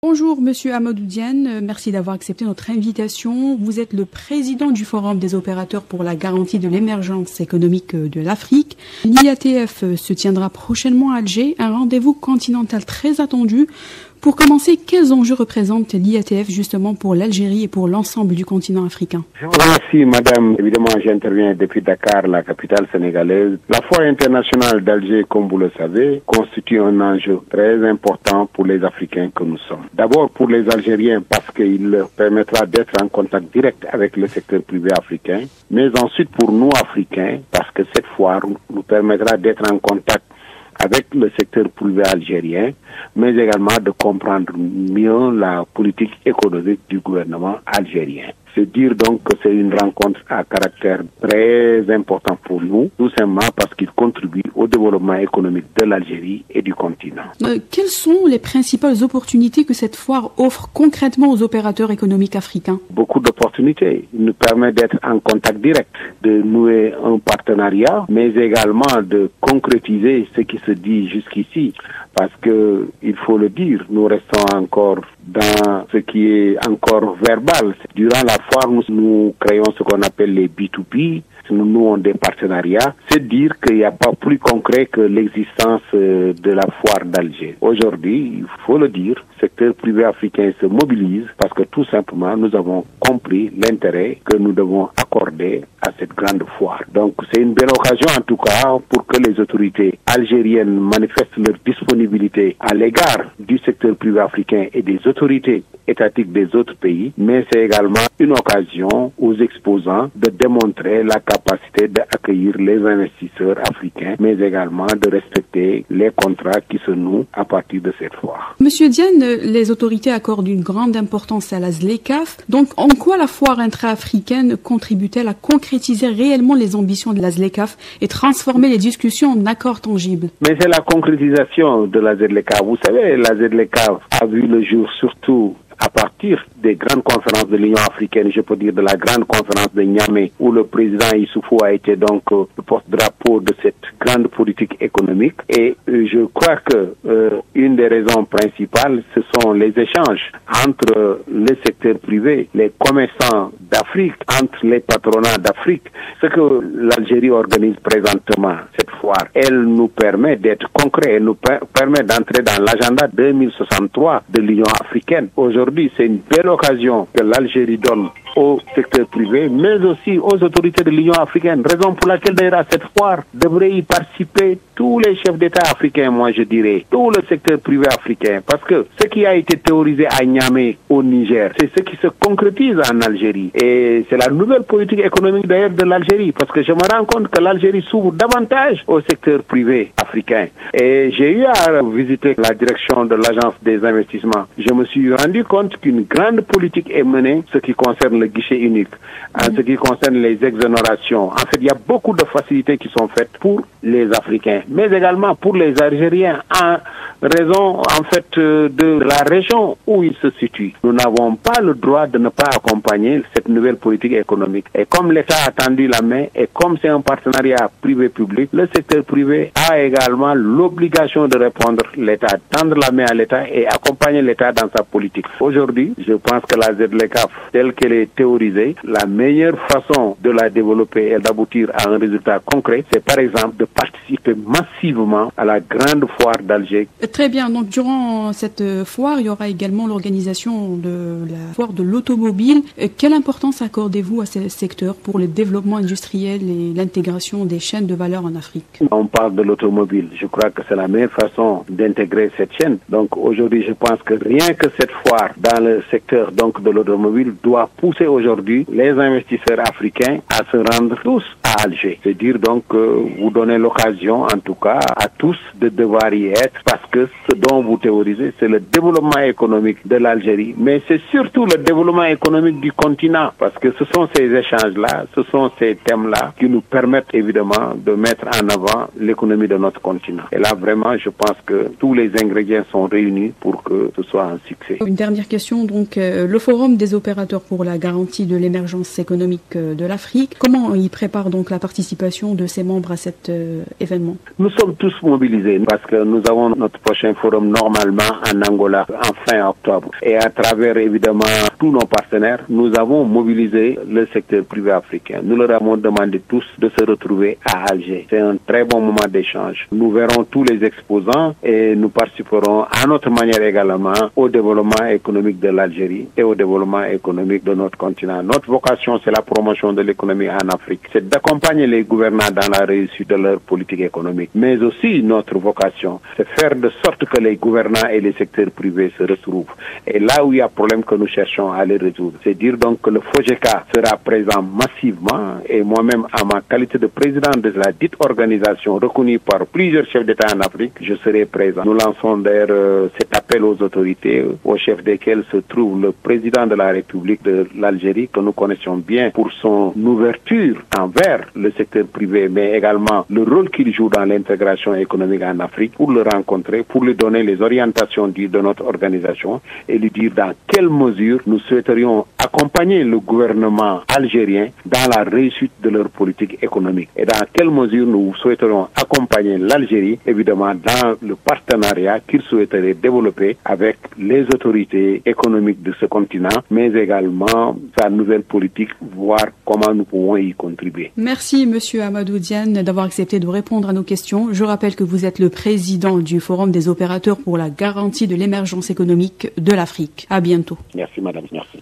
Bonjour Monsieur Amadou Diène, merci d'avoir accepté notre invitation. Vous êtes le président du Forum des opérateurs pour la garantie de l'émergence économique de l'Afrique. L'IATF se tiendra prochainement à Alger, un rendez-vous continental très attendu. Pour commencer, quels enjeux représente l'IATF justement pour l'Algérie et pour l'ensemble du continent africain? Je vous remercie, madame. Évidemment, j'interviens depuis Dakar, la capitale sénégalaise. La foire internationale d'Alger, comme vous le savez, constitue un enjeu très important pour les Africains que nous sommes. D'abord pour les Algériens, parce qu'il leur permettra d'être en contact direct avec le secteur privé africain, mais ensuite pour nous, Africains, parce que cette foire nous permettra d'être en contact avec le secteur privé algérien, mais également de comprendre mieux la politique économique du gouvernement algérien. C'est dire donc que c'est une rencontre à caractère très important pour nous, tout simplement parce qu'il contribue au développement économique de l'Algérie et du continent. Quelles sont les principales opportunités que cette foire offre concrètement aux opérateurs économiques africains? Beaucoup d'opportunités. Il nous permet d'être en contact direct, de nouer un partenariat, mais également de concrétiser ce qui se dit jusqu'ici. Parce que, il faut le dire, nous restons encore dans ce qui est encore verbal. Durant la foire, nous créons ce qu'on appelle les B2B. Nous nouons des partenariats. C'est dire qu'il n'y a pas plus concret que l'existence de la foire d'Alger. Aujourd'hui, il faut le dire, le secteur privé africain se mobilise parce que tout simplement, nous avons compris l'intérêt que nous devons accorder à cette grande foire. Donc, c'est une belle occasion en tout cas pour que les autorités algériennes manifestent leur disponibilité à l'égard du secteur privé africain et des autorités étatiques des autres pays, mais c'est également une occasion aux exposants de démontrer la capacité d'accueillir les investisseurs africains, mais également de respecter les contrats qui se nouent à partir de cette foire. Monsieur Diène, les autorités accordent une grande importance à la ZLECAf. Donc, en quoi la foire intra-africaine contribue-t-elle à concrétiser réellement les ambitions de la ZLECAf et transformer les discussions en accords tangibles? Mais c'est la concrétisation de la ZLECAf. Vous savez, la ZLECAf a vu le jour surtout à partir des grandes conférences de l'Union africaine, je peux dire de la grande conférence de Niamey, où le président Issoufou a été donc le porte-drapeau de cette grande politique économique. Et je crois que une des raisons principales, ce sont les échanges entre le secteur privé, les commerçants d'Afrique, entre les patronats d'Afrique. Ce que l'Algérie organise présentement, cette foire, elle nous permet d'être concrets, elle nous permet d'entrer dans l'agenda 2063 de l'Union africaine. Aujourd'hui, c'est une belle occasion que l'Algérie donne au secteur privé, mais aussi aux autorités de l'Union africaine. Raison pour laquelle d'ailleurs à cette foire devraient y participer tous les chefs d'État africains, moi je dirais, tout le secteur privé africain. Parce que ce qui a été théorisé à Niamey, au Niger, c'est ce qui se concrétise en Algérie. Et c'est la nouvelle politique économique d'ailleurs de l'Algérie. Parce que je me rends compte que l'Algérie s'ouvre davantage au secteur privé africain. Et j'ai eu à visiter la direction de l'Agence des investissements. Je me suis rendu compte qu'une grande politique est menée, ce qui concerne le guichet unique, en ce qui concerne les exonérations. En fait, il y a beaucoup de facilités qui sont faites pour les Africains, mais également pour les Algériens, en raison, en fait, de la région où ils se situent. Nous n'avons pas le droit de ne pas accompagner cette nouvelle politique économique. Et comme l'État a tendu la main, et comme c'est un partenariat privé-public, le secteur privé a également l'obligation de répondre l'État, tendre la main à l'État et accompagner l'État dans sa politique. Aujourd'hui, je pense que la ZLECAf, telle qu'elle est théorisée, la meilleure façon de la développer et d'aboutir à un résultat concret, c'est par exemple de participer massivement à la grande foire d'Alger. Très bien. Donc, durant cette foire, il y aura également l'organisation de la foire de l'automobile. Quelle importance accordez-vous à ce secteur pour le développement industriel et l'intégration des chaînes de valeur en Afrique? On parle de l'automobile. Je crois que c'est la meilleure façon d'intégrer cette chaîne. Donc, aujourd'hui, je pense que rien que cette foire dans le secteur donc de l'automobile doit pousser aujourd'hui les investisseurs africains à se rendre tous à Alger. C'est dire donc que vous donnez l'occasion, en tout cas, à tous de devoir y être parce que ce dont vous théorisez, c'est le développement économique de l'Algérie, mais c'est surtout le développement économique du continent parce que ce sont ces échanges-là, ce sont ces thèmes-là qui nous permettent évidemment de mettre en avant l'économie de notre continent. Et là, vraiment, je pense que tous les ingrédients sont réunis pour que ce soit un succès. Une dernière question, donc, le Forum des opérateurs pour la garantie de l'émergence économique de l'Afrique, comment il prépare donc donc la participation de ses membres à cet événement? Nous sommes tous mobilisés parce que nous avons notre prochain forum normalement en Angola en fin octobre. Et à travers évidemment tous nos partenaires, nous avons mobilisé le secteur privé africain. Nous leur avons demandé tous de se retrouver à Alger. C'est un très bon moment d'échange. Nous verrons tous les exposants et nous participerons à notre manière également au développement économique de l'Algérie et au développement économique de notre continent. Notre vocation, c'est la promotion de l'économie en Afrique. C'est d'accompagner les gouvernants dans la réussite de leur politique économique. Mais aussi, notre vocation, c'est faire de sorte que les gouvernants et les secteurs privés se retrouvent. Et là où il y a problème que nous cherchons à les résoudre. C'est dire donc que le FOGECA sera présent massivement et moi-même, à ma qualité de président de la dite organisation reconnue par plusieurs chefs d'État en Afrique, je serai présent. Nous lançons d'ailleurs cet appel aux autorités, au chef desquels se trouve le président de la République de l'Algérie, que nous connaissons bien pour son ouverture envers le secteur privé, mais également le rôle qu'il joue dans l'intégration économique en Afrique, pour le rencontrer, pour lui donner les orientations de notre organisation et lui dire dans quelle mesure nous souhaiterions accompagner le gouvernement algérien dans la réussite de leur politique économique et dans quelle mesure nous souhaiterions accompagner l'Algérie, évidemment, dans le partenariat qu'il souhaiterait développer avec les autorités économiques de ce continent, mais également sa nouvelle politique, voir comment nous pouvons y contribuer. Merci, Monsieur Amadou Diane, d'avoir accepté de répondre à nos questions. Je rappelle que vous êtes le président du Forum des opérateurs pour la garantie de l'émergence économique de l'Afrique. À bientôt. Merci, madame. Merci.